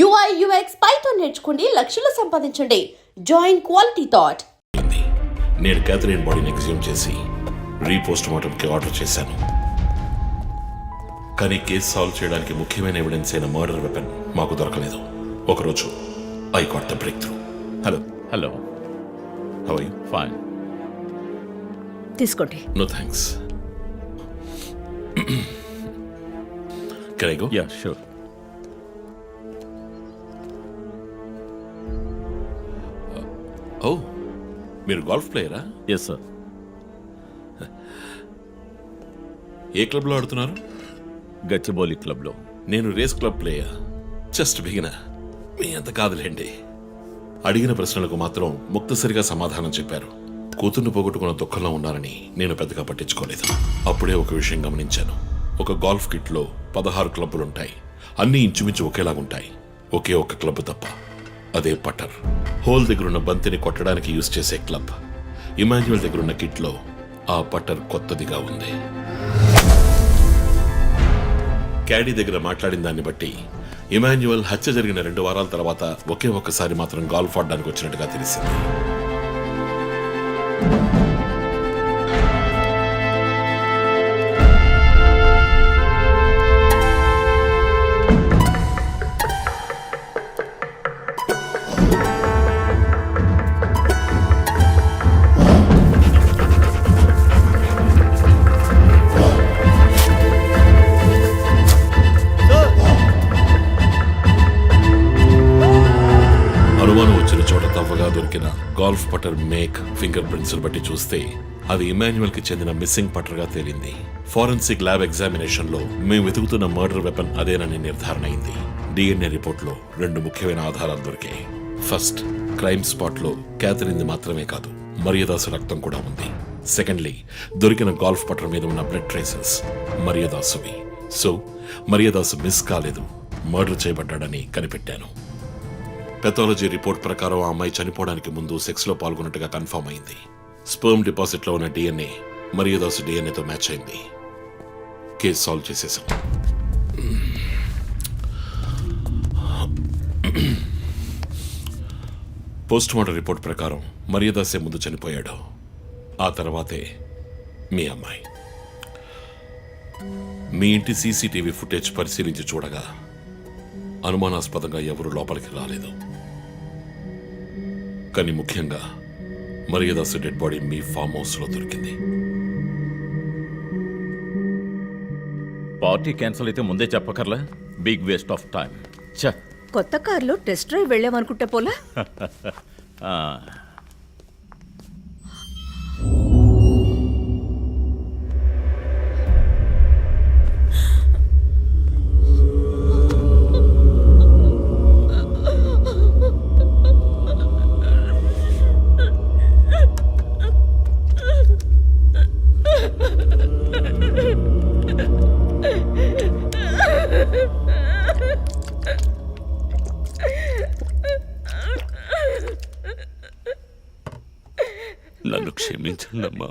UI UX python నేర్చుకోండి, లక్షలు సంపాదించండి. Join quality thought. నేను క్యాథరిన్ బాడీని ఎగ్జ్యూమ్ చేసి రీపోస్ట్ మార్టంకి ఆర్డర్ చేశాను. కానీ కేసు సాల్వ్ చేయడానికి ముఖ్యమైన ఎవిడెన్స్ అయిన మర్డర్ వెపన్ మాకు దొరకలేదు. ఒకరోజు I got the breakthrough. Hello how are you? Fine. తీసుకోండి. No thanks. Can I go? Yeah sure. Oh, మీరు గోల్ఫ్ ప్లేయరా? Yes sir. ఏ క్లబ్లో ఆడుతున్నారు? గచ్చిబౌలి క్లబ్లో. నేను race club player. Just beginner. మీ అంత కాదులేండి. అడిగిన ప్రశ్నలకు మాత్రం ముక్తసరిగా సమాధానం చెప్పారు. కూతుర్ని పోగొట్టుకున్న దుఃఖంలో ఉన్నారని నేను పెద్దగా పట్టించుకోలేదు. అప్పుడే ఒక విషయం గమనించాను. ఒక గోల్ఫ్ కిట్లో 16 క్లబ్బులుంటాయి. అన్నీ ఇంచుమించు ఒకేలాగుంటాయి. ఒకే ఒక్క క్లబ్ తప్ప, అదే పట్టర్. హోల్ దగ్గరున్న బంతిని కొట్టడానికి యూజ్ చేసే క్లబ్. ఇమాన్యువల్ దగ్గరున్న కిట్లో ఆ పట్టర్ కొత్తదిగా ఉంది. క్యాడీ దగ్గర మాట్లాడిన దాన్ని బట్టి ఇమాన్యువల్ హత్య జరిగిన 2 వారాల తర్వాత ఒకే ఒక్కసారి మాత్రం గోల్ఫ్ ఆడడానికి వచ్చినట్టుగా తెలిసింది. అనుమానం వచ్చిన చోట తవ్వగా దొరికిన గోల్ఫ్ పట్టర్ మేక్, ఫింగర్ ప్రింట్స్ బట్టి చూస్తే అది ఇమాన్యువల్ కి చెందిన మిస్సింగ్ పట్టర్ గా తేలింది. ఫోరెన్సిక్ ల్యాబ్ ఎగ్జామినేషన్ లో మేము వెతుకుతున్న మర్డర్ వెపన్ అదేనని నిర్ధారణ అయింది. DNA రిపోర్ట్ లో 2 ముఖ్యమైన ఆధారాలు దొరికాయి. ఫస్ట్, క్రైమ్ స్పాట్ లో క్యాథరిన్ మాత్రమే కాదు, మరియదాసు రక్తం కూడా ఉంది. సెకండ్లీ, దొరికిన గోల్ఫ్ పట్టర్ మీద ఉన్న బ్లడ్ ట్రేసెస్ మరియదాసువి. సో మరియదాసు మిస్ కాలేదు, మర్డర్ చేయబడ్డాడని కనిపెట్టాను. పెథాలజీ రిపోర్ట్ ప్రకారం ఆ అమ్మాయి చనిపోవడానికి ముందు సెక్స్ లో పాల్గొన్నట్టుగా కన్ఫర్మ్ అయింది. స్పర్మ్ డిపాజిట్ లో ఉన్న DNA మరియదాసు DNAతో మ్యాచ్ అయింది. కేసు సాల్వ్ చేసేసాం. పోస్ట్ మార్టం రిపోర్ట్ ప్రకారం మరియదాసే ముందు చనిపోయాడు. ఆ తర్వాతే మీ అమ్మాయి. మీ ఇంటి CCTV ఫుటేజ్ పరిశీలించి చూడగా అనుమానాస్పదంగా ఎవరు లోపలికి రాలేదు. కానీ ముఖ్యంగా మరియదాసు డెడ్ బాడీ మీ ఫామ్ హౌస్ లో దొరికింది. పార్టీ క్యాన్సిల్ అయితే ముందే చెప్పకర్లా? Big waste of time. కొత్త కార్లో టెస్ట్ డ్రైవ్ వెళ్ళామనుకుంటా పోలా. నన్ను క్షమించండి అమ్మా.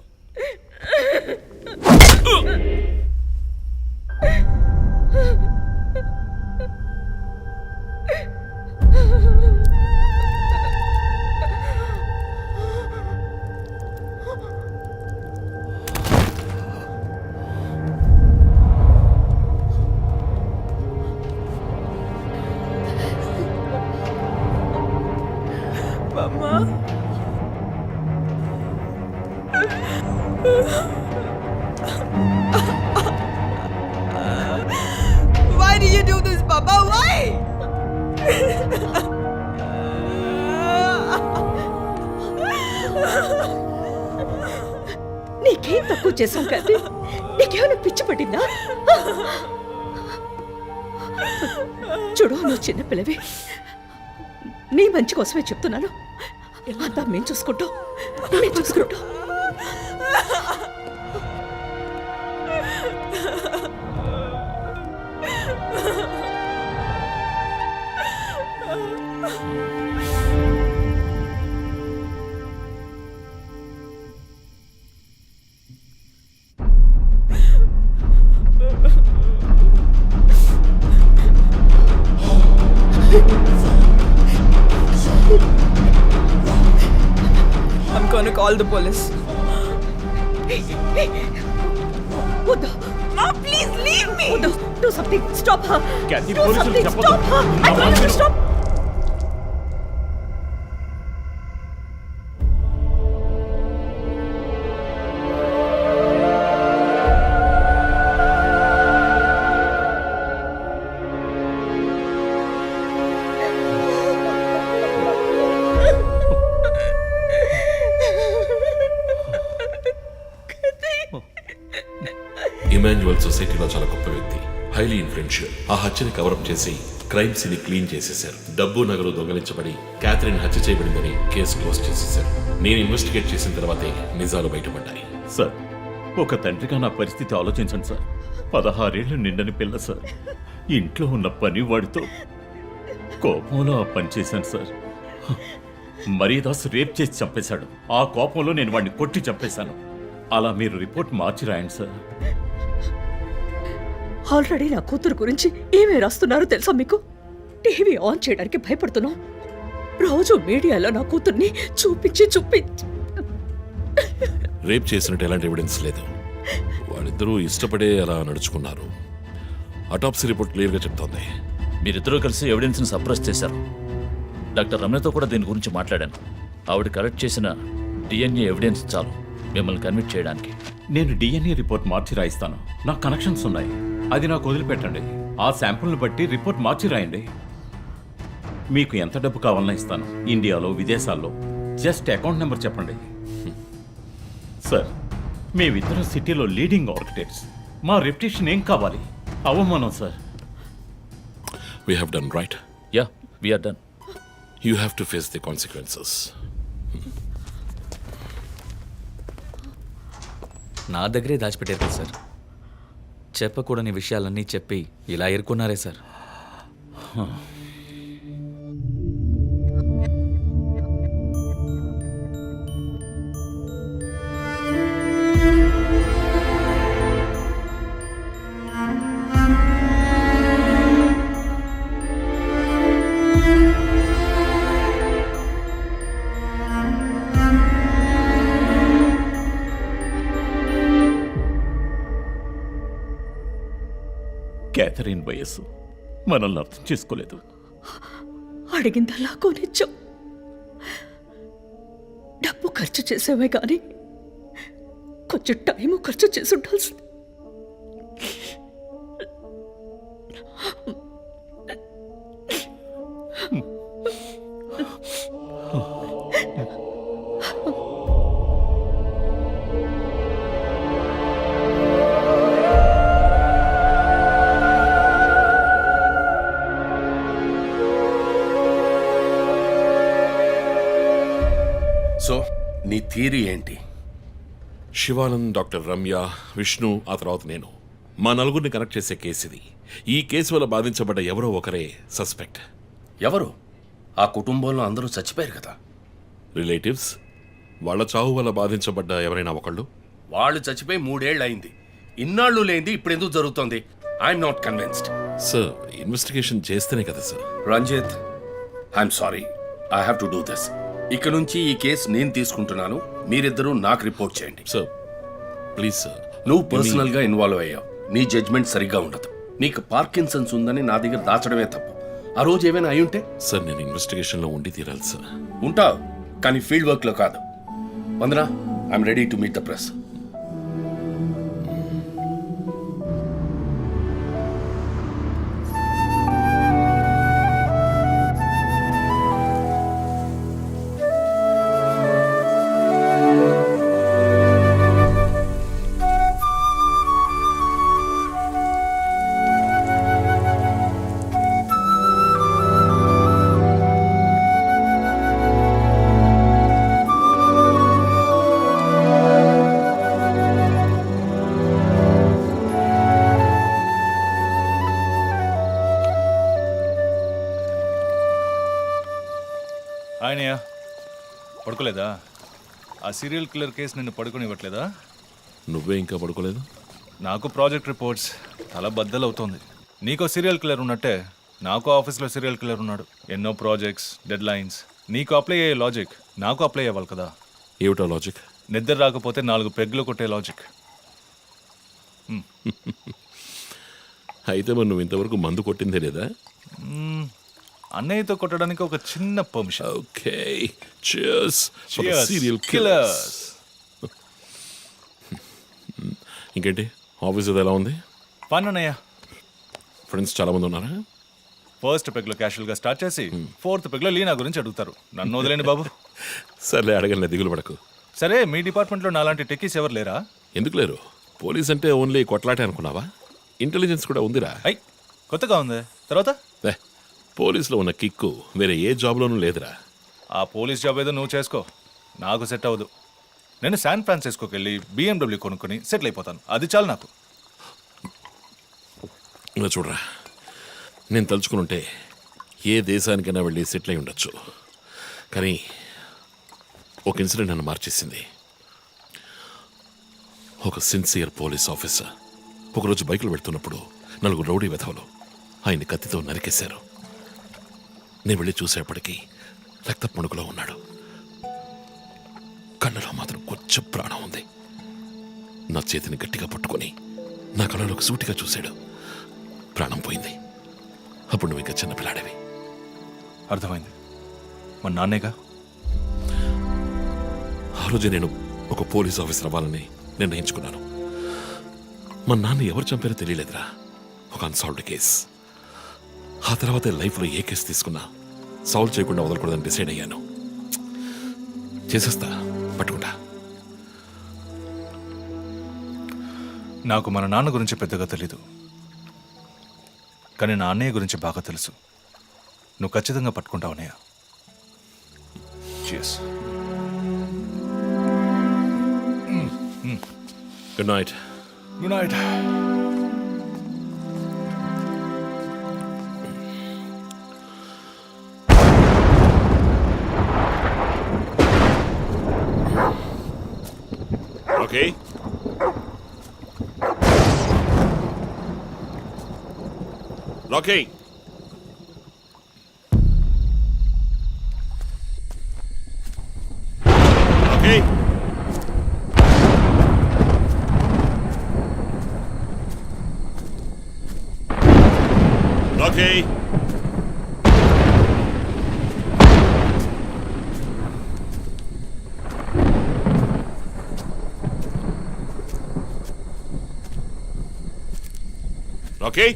Why do you do this, Papa? Why? నీకేం తక్కువ చేసాం కదా? నీకేమైనా పిచ్చి పట్టిందా? చూడు, నువ్వు చిన్నపిల్లవి. నీ మంచి కోసమే చెప్తున్నాను. అంతా మేము చూసుకుంటాం. Ha ha ha! I'm gonna call the police. వద్దు. Ma, please leave me. వద్దు. Do something. Stop her. Kathy, Do పోలీసులు something. చెప్పొద్దు. Stop her. I told you to stop. Emmanuel సొసైటీలో చాలా గొప్ప వ్యక్తి, హైలీ ఇన్ఫ్లుయెన్షియల్. ఆ హత్యని కవరప్ చేసి క్రైమ్ సీన్ క్లీన్ చేసేశారు. డబ్బు నగలు దొంగలించబడి క్యాథరిన్ హత్య చేయబడిందని కేసు క్లోజ్ చేసేశారు. నేను ఇన్వెస్టిగేట్ చేసిన తర్వాతే నిజాలు బయటపడ్డాయి. సార్, ఒక తండ్రిగా నా పరిస్థితి ఆలోచించండి సార్. 16 ఏళ్ళు నిండని పిల్ల సార్. ఇంట్లో ఉన్న పని వాడితో కోపంలో ఆ పని చేశాను సార్. మరీదాస్ రేప్ చేసి చంపేశాడు. ఆ కోపంలో నేను వాడిని కొట్టి చంపేశాను. అలా మీరు రిపోర్ట్ మార్చి రాయండి సార్. ఆల్రెడీ నా కూతురు గురించి ఏమేమి రాస్తున్నారో తెలుసా మీకు? టీవీ ఆన్ చేయడానికి భయపడుతున్నాం. రోజు మీడియాలో నా కూతుర్ని చూపించి రేప్ చేసినట్టు ఎలాంటి ఎవిడెన్స్ లేదు. వాళ్ళిద్దరూ ఇష్టపడే అలా నడుచుకున్నారు. అటాప్సీ రిపోర్ట్ క్లియర్గా చెప్తోంది. మీరిద్దరూ కలిసి ఎవిడెన్స్ని సప్రెస్ చేశారు. డాక్టర్ రమణతో కూడా దీని గురించి మాట్లాడాను. ఆవిడ కలెక్ట్ చేసిన డిఎన్ఏ ఎవిడెన్స్ చాలు మిమ్మల్ని కన్విట్ చేయడానికి. నేను డిఎన్ఏ రిపోర్ట్ మార్చి రాయిస్తాను. నాకు కనెక్షన్స్ ఉన్నాయి. అది నాకు వదిలిపెట్టండి. ఆ శాంపుల్ని బట్టి రిపోర్ట్ మార్చి రాయండి. మీకు ఎంత డబ్బు కావాలన్నా ఇస్తాను. ఇండియాలో, విదేశాల్లో. జస్ట్ అకౌంట్ నెంబర్ చెప్పండి. సార్, మేమిద్దరం సిటీలో లీడింగ్ ఆర్కిటెక్ట్స్. మా రెప్యుటేషన్ ఏం కావాలి? అవమానం sir. We have done right. Ya, we're done. You have to face the consequences. నా దగ్గరే దాచిపెట్టారు కదా సార్. చెప్పకూడని విషయాలన్నీ చెప్పి ఇలా ఎరుకున్నారే సార్. క్యాథరిన్ వయస్సు మనల్ని అర్థం చేసుకోలేదు. అడిగిందల్లా కొనిచ్చాం. డబ్బు ఖర్చు చేసేవే కానీ కొంచెం టైము ఖర్చు చేసి ఉండాల్సింది. సో నీ థియరీ ఏంటి? శివానంద్, డాక్టర్ రమ్య, విష్ణు, ఆ తర్వాత నేను, మా నలుగురిని కనెక్ట్ చేసే కేసు ఇది. ఈ కేసు వల్ల బాధించబడ్డ ఎవరో ఒకరే సస్పెక్ట్. ఎవరు? ఆ కుటుంబంలో అందరూ చచ్చిపోయారు కదా. రిలేటివ్స్. వాళ్ళ చావు వల్ల బాధించబడ్డ ఎవరైనా ఒకళ్ళు. వాళ్ళు చచ్చిపోయి 3 ఏళ్ళు అయింది. ఇన్నాళ్ళు లేనిది ఇప్పుడు ఎందుకు జరుగుతోంది? I'm not convinced. Sir, investigation చేస్తేనే కదా sir. Ranjith, I'm sorry, I have to do this. ఇక నుంచి ఈ కేసు నేను తీసుకుంటున్నాను. మీరిద్దరూ నాకు రిపోర్ట్ చేయండి. Sir please sir. నువ్వు పర్సనల్ గా ఇన్వాల్వ్ అయ్యావు. నీ జడ్జ్మెంట్ సరిగ్గా ఉండదు. నీకు పార్కిన్సన్స్ ఉందని నా దగ్గర దాచడమే తప్పు. ఆ రోజు ఏమైనా అయి ఉంటే? సార్, నేను ఇన్వెస్టిగేషన్లో ఉండి తీరాలి సార్. ఉంటావు, కానీ ఫీల్డ్ వర్క్ లో కాదు. Vandana, I'm ready to meet the press. ఆయనయ్య పడుకోలేదా? ఆ సీరియల్ కిల్లర్ కేసు నిన్ను పడుకోనివ్వట్లేదా? నువ్వే ఇంకా పడుకోలేదు? నాకు ప్రాజెక్ట్ రిపోర్ట్స్ తల బద్దలవుతోంది. నీకో సీరియల్ కిల్లర్ ఉన్నట్టే నాకు ఆఫీస్లో సీరియల్ కిల్లర్ ఉన్నాడు. ఎన్నో ప్రాజెక్ట్స్, డెడ్ లైన్స్, నీకు అప్లై అయ్యే లాజిక్ నాకు అప్లై అవ్వాలి కదా. ఏమిటో లాజిక్? నిద్ర రాకపోతే 4 పెగ్గులు కొట్టే లాజిక్. అయితే మరి నువ్వు ఇంతవరకు మందు కొట్టిందే లేదా? అన్నయ్యతో కొట్టడానికి ఒక చిన్న permission. Okay, cheers for the Cheers, serial killers. killers. ఇంకేంటి ఆఫీస్ అది ఎలా ఉంది? ఫన్ అన్నయ్య. ఫ్రెండ్స్ చాలా మంది ఉన్నారా? ఫస్ట్ పెగ్లో క్యాషువల్గా స్టార్ట్ చేసి 4th పెగ్లో లీనా గురించి అడుగుతారు. నన్ను వదిలేండి బాబు. సర్లే, అడగలే, దిగులు పడకు. సరే, మీ డిపార్ట్మెంట్లో నాలాంటి టెక్కీస్ ఎవరు లేరా? ఎందుకు లేరు? పోలీస్ అంటే ఓన్లీ కొట్లాటే అనుకున్నావా? ఇంటెలిజెన్స్ కూడా ఉందిరా. అయ్, కొత్తగా ఉంది. తర్వాత పోలీసులో ఉన్న కిక్కు వేరే ఏ జాబ్లోనూ లేదురా. ఆ పోలీస్ జాబ్ ఏదో నువ్వు చేసుకో, నాకు సెట్ అవ్వదు. నేను శాన్ ఫ్రాన్సిస్కోకి వెళ్ళి BMW కొనుక్కొని సెటిల్ అయిపోతాను. అది చాలు నాకు. ఇలా చూడరా, నేను తలుచుకుని ఉంటే ఏ దేశానికైనా వెళ్ళి సెటిల్ అయి ఉండొచ్చు. కానీ ఒక ఇన్సిడెంట్ నన్ను మార్చేసింది. ఒక సిన్సియర్ పోలీస్ ఆఫీసర్ ఒకరోజు బైకులు పెడుతున్నప్పుడు 4 రౌడీ వెధవలు ఆయన్ని కత్తితో నరికేశారు. నేను వెళ్ళి చూసేప్పటికీ రక్త పణుకులో ఉన్నాడు. కళ్ళలో మాత్రం కొంచెం ప్రాణం ఉంది. నా చేతిని గట్టిగా పట్టుకొని నా కళ్ళలోకి సూటిగా చూశాడు. ప్రాణం పోయింది. అప్పుడు నువ్వు ఇంకా చిన్నపిల్లాడేవి. అర్థమైంది. మా నాన్నేగా. ఆ రోజే నేను ఒక పోలీస్ ఆఫీసర్ అవ్వాలని నిర్ణయించుకున్నాను. మా నాన్న ఎవరు చంపారో తెలియలేదురా. ఒక అన్సాల్వ్డ్ కేస్. ఆ తర్వాతే లైఫ్లో ఏ కేసు తీసుకున్నా సాల్వ్ చేయకుండా వదలకూడదని డిసైడ్ అయ్యాను. చేసేస్తా, పట్టుకుంటా. నాకు మన నాన్న గురించి పెద్దగా తెలీదు, కానీ నా అన్నయ్య గురించి బాగా తెలుసు. నువ్వు ఖచ్చితంగా పట్టుకుంటావు అన్నయ్య. Cheers. Good night. Good night. Okay, okay. Okay, okay. Okay,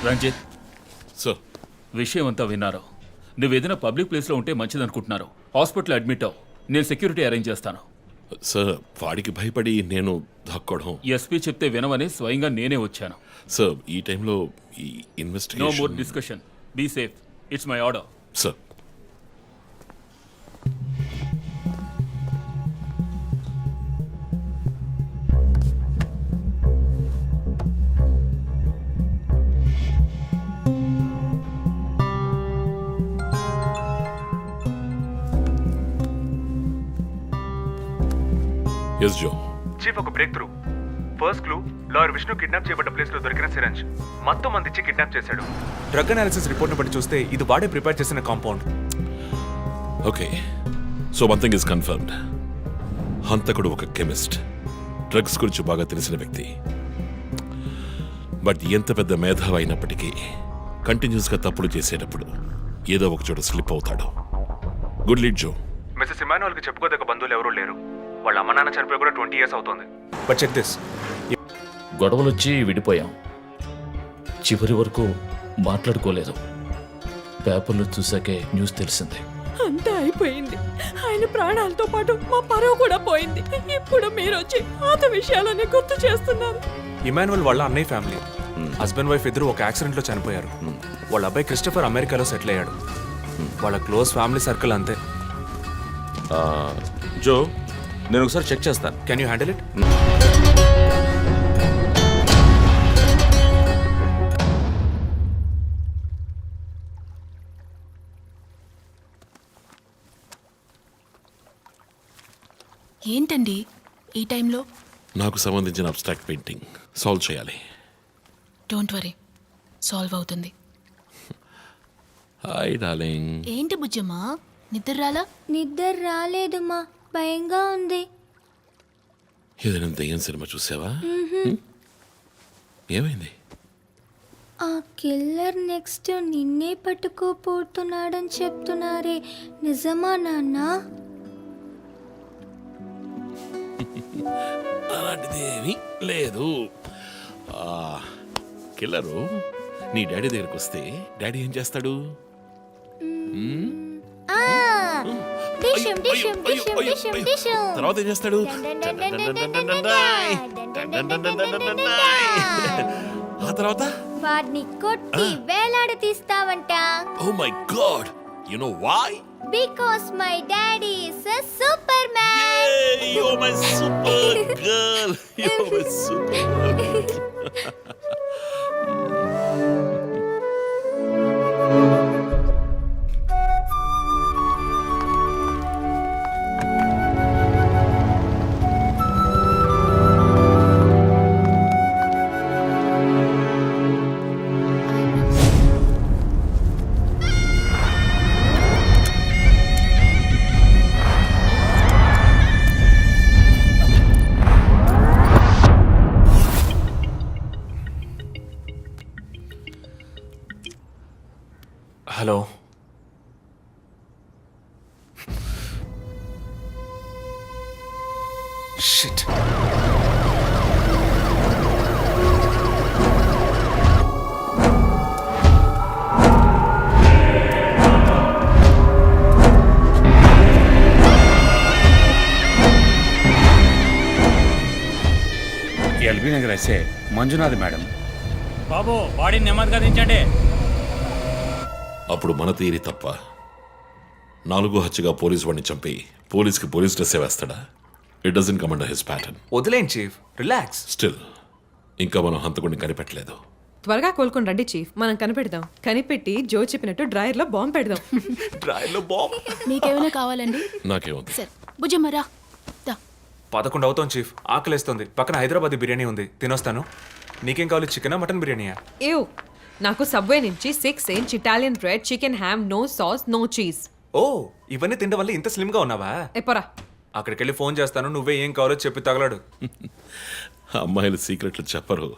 Ranjith, sir. విషయం అంతా విన్నారు. నువ్వు ఏదైనా పబ్లిక్ ప్లేస్లో ఉంటే మంచిదనుకుంటున్నారు. హాస్పిటల్ అడ్మిట్ అవ్వు. నేను సెక్యూరిటీ అరేంజ్ చేస్తాను. సార్, వాడికి భయపడి నేను దాక్కోవడం. ఎస్పీ చెప్తే వినవని స్వయంగా నేనే వచ్చాను. సార్, ఈ టైంలో ఈ no more investigation. Discussion. Be safe. It's my order. Sir, yes జో. చీఫ్ ఒక breakthrough. First clue lawyer Vishnu kidnap చేయబడ్డ ప్లేస్ లో దొరికిన సిరంజ్ మొత్తం మంది ఇచ్చి కిడ్నాప్ చేశాడు. డ్రగ్ అనాలిసిస్ రిపోర్ట్ బట్టి చూస్తే ఇది వాడే ప్రిపేర్ చేసిన compound. Okay, so one thing is confirmed. హంతకుడు ఒక కెమిస్ట్, డ్రగ్స్ గురించి బాగా తెలిసిన వ్యక్తి. బట్ ఎంత పెద్ద మేధావి అయినప్పటికీ కంటిన్యూస్గా తప్పులు చేసేటప్పుడు ఏదో ఒక చోట స్లిప్ అవుతాడు. గుడ్ లీడ్ జో. మిస్సెస్ ఇమానుయల్కి చెప్పుకోదగ్గ బంధువులు ఎవరూ లేరు. వాళ్ళ అమ్మ నాన్న చనిపోయి కూడా 20 years అవుతుంది. But check this. గొడవలు వచ్చి విడిపోయాం. చివరి వరకు మాట్లాడుకోలేదు. పేపర్లో చూసాకే న్యూస్ తెలిసింది. అంతా అయిపోయింది. ఆయన ప్రాణాలతో పాటు మా పరువు కూడా పోయింది. ఇప్పుడు మీరు వచ్చి పాత విషయాలన్నీ గుర్తు చేస్తున్నారు. ఇమానుయల్ వాళ్ళ అన్నయ్య ఫ్యామిలీ, హస్బెండ్ వైఫ్ ఇద్దరు ఒక యాక్సిడెంట్ లో చనిపోయారు. వాళ్ళ అబ్బాయి క్రిస్టఫర్ అమెరికాలో సెటిల్ అయ్యాడు. వాళ్ళ క్లోజ్ ఫ్యామిలీ సర్కిల్ అంతే. జో, నేను ఒకసారి చెక్ చేస్తాను. Can you handle it? ఏంటండి ఈ టైంలో? నాకు సంబంధించిన అబ్స్ట్రాక్ట్ పెయింటింగ్ సాల్వ్ చేయాలి. డోంట్ వరీ, సాల్వ్ అవుతుంది. Hi darling. ఏంటి బుజ్జమ్మా, నిద్ర రాలా? నిద్ర రాలేదమ్మా, భయంగా ఉంది. ఏదైనా దెయ్యం సినిమా చూసావా? ఏమైంది? ఆ కిల్లర్ నెక్స్ట్ నిన్నే పట్టుకోపోతున్నాడని చెప్తున్నారే, నిజమా నాన్న? అలాంటిదేమీ లేదు. కిల్లరు నీ డాడీ దగ్గరికి వస్తే డాడీ ఏం చేస్తాడు? డిషం డిషం డిషం డిషం డిషం. తర్వాత ఏం చేస్తాడు? ఆ తర్వాత వాడిని కొట్టి వేలాడి తీస్తావంట. Oh my god, you know why? Because my daddy is a super man. You're my super girl. You're my super girl. Hello. Shit. LB Nagar SA Manjunath madam. బాబు, బాడీ నెమ్మదిగా దించండి. అప్పుడు మన తీరి తప్ప 4 హత్యగా పోలీస్ వాడిని చంపి పోలీస్కి పోలీస్ డ్రెస్సే వేస్తాడా? It doesn't come under his pattern. వదిలేండి చీఫ్, రిలాక్స్. స్టిల్ ఇంకా మనం హంతకుడిని కనిపెట్టలేదు. త్వరగా కోలుకొని రండి చీఫ్, మనం కనిపెడదాం. కనిపెట్టి జో చెప్పినట్టు డ్రాయర్ లో బాంబు పెడదాం. డ్రాయర్లో బాంబ్. మీకేమైనా కావాలండి? నాకేముంది? సరే బుజ్జమ్మ రా. 11 అవుతాం చీఫ్, ఆకలేస్తుంది. పక్కన హైదరాబాద్ బిర్యానీ ఉంది, తినొస్తాను. నీకేం కావాలి, చికెనా మటన్ బిర్యానీయా? ఏవ్, నాకు సబ్వే నుంచి 6 inch Italian bread, chicken ham, no sauce, no cheese. Oh, ఇవన్నీ తినడం వల్ల ఇంత స్లిమ్ గా ఉన్నావా? ఎప్పరా, అక్కడికి వెళ్ళి ఫోన్ చేస్తాను, నువ్వే ఏం కావాలో చెప్పి తగలడు. అమ్మాయిలు సీక్రెట్లు చెప్పరు.